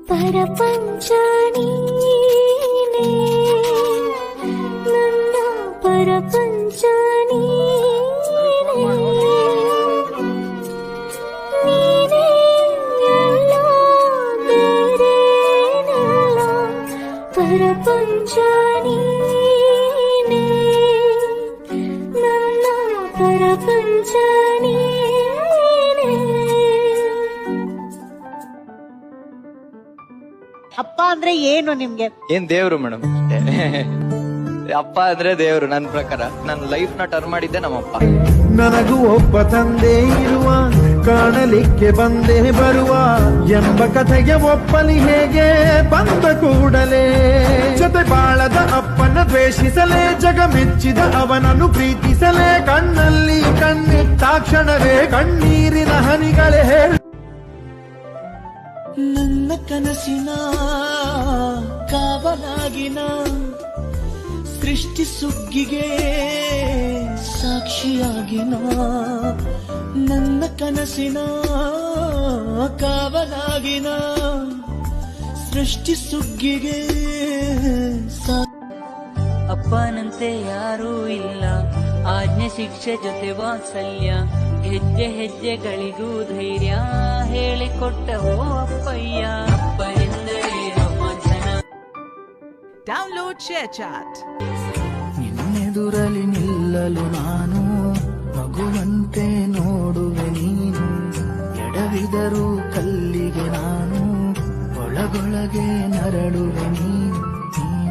ಪರಪಂಚ ನೀನೇ ನನ್ನ ಪರಪಂಚ ನೀನೇ ನೀನೇ ಎಲ್ಲ ಬೇರೇನಲ್ಲ ಪರಪಂಚ ನೀನೇ ನನ್ನ ಪರಪಂಚ ನೀನೇ. ಅಪ್ಪ ಅಂದ್ರೆ ಏನು ನಿಮ್ಗೆ? ಏನ್ ದೇವ್ರು ಮೇಡಮ್. ಅಪ್ಪ ಅಂದ್ರೆ ದೇವ್ರು. ನನ್ನ ಪ್ರಕಾರ ನನ್ನ ಲೈಫ್ ನ ಟರ್ನ್ ಮಾಡಿದ್ದೆ ನಮ್ಮಪ್ಪ. ನನಗೂ ಒಬ್ಬ ತಂದೆ ಇರುವ, ಕಾಣಲಿಕ್ಕೆ ಬಂದೇ ಬರುವ ಎಂಬ ಕಥೆಗೆ ಒಪ್ಪಲಿ ಹೇಗೆ ಬಂದ ಕೂಡಲೇ. ಜೊತೆ ಬಾಳದ ಅಪ್ಪನ ದ್ವೇಷಿಸಲೇ, ಜಗ ಮೆಚ್ಚಿದ ಅವನನ್ನು ಪ್ರೀತಿಸಲೇ, ಕಣ್ಣಲ್ಲಿ ಕಣ್ಣಿಟ್ಟಾಕ್ಷಣವೇ ಕಣ್ಣೀರಿನ ಹನಿಗಳೇ ಹೇಳು. ನನ್ನ ಕನಸಿನ ಕಾವಲಾಗಿನ ಸೃಷ್ಟಿ ಸುಗ್ಗಿಗೆ ಸಾಕ್ಷಿಯಾಗಿನ, ನನ್ನ ಕನಸಿನ ಕಾವಲಾಗಿನ ಸೃಷ್ಟಿ ಸುಗ್ಗಿಗೆ ಅಪ್ಪನಂತೆ ಯಾರೂ ಇಲ್ಲ, ಆಜ್ಞೆ ಶಿಕ್ಷೆ ಜೊತೆ ವಾತ್ಸಲ್ಯ, ಹೆಜ್ಜೆ ಹೆಜ್ಜೆಗಳಿಗೂ ಧೈರ್ಯ ಹೇಳಿಕೊಟ್ಟವೋ ಅಪ್ಪಯ್ಯ. ಅಪ್ಪ ಎಂದರೆ ರೋಮಾಂಚನ. Download share chat. ನಿನ್ನೆದುರಲಿ ನಿಲ್ಲಲು ನಾನು ಮಗುವಂತೆ ನೋಡುವೆ ನೀನು, ಎಡವಿದರೂ ಕಲ್ಲಿಗೆ ನಾನು ಒಳಗೊಳಗೆ ನರಳುವೆ ನೀನು.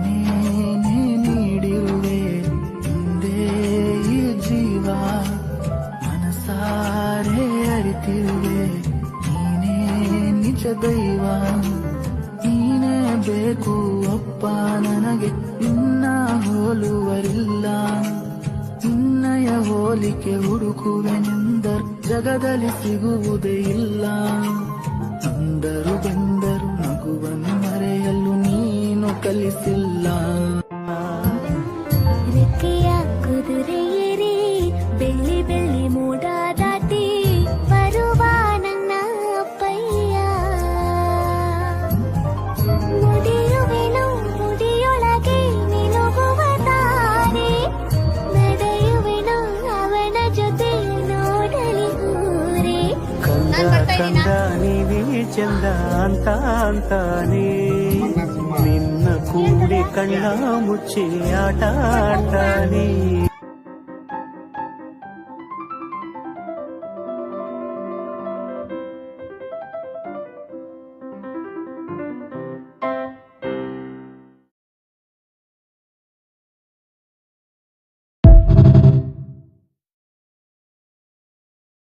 ನೀನೇ ನೀಡಿರುವೆ ಹಿಂದೆ ಈ ಜೀವ, ಮನಸಾರೆ ಅರಿತಿರುವೆ ನೀನೇ ನಿಜ ದೈವ. ನೀನೇ ಬೇಕು ಅಪ್ಪ ನನಗೆ, ನಿನ್ನ ಹೋಲುವರಿಲ್ಲ, ನಿನ್ನಯ ಹೋಲಿಕೆ ಹುಡುಕುವೆನೆಂದರು ಜಗದಲ್ಲಿ ಸಿಗುವುದೇ ಇಲ್ಲ. ಅಂದರು ಬಂದರು ಮಗುವನ್ನು ಮರೆಯಲು ನೀನು ಕಲಿಸಿಲ್ಲ. ರೆಕ್ಕೆಯ ಕುದುರೆಯೇರಿ ಬೆಳ್ಳಿ ಬೆಳ್ಳಿ ಮೋಡ ದಾಟಿ ಬರುವ ನನ್ನ ಅಪ್ಪಯ್ಯ, ಮುಡಿಯುವೆನು ಮುಡಿಯೊಳಗೆ ನಿಲುಗುವ ತಾರೆ, ನಡೆಯುವೆನು ಅವನ ಜೊತೆ ನೋಡಲಿ ಊರೇ. ಕಂದ ನೀವೇ ಚಂದ ಅಂತ ಅಂತಾನೆ, ನಿನ್ನ ಕೂಡಿ ಕಣ್ಣ ಮುಚ್ಚಿ ಆಟ ಆಡ್ತಾನೆ.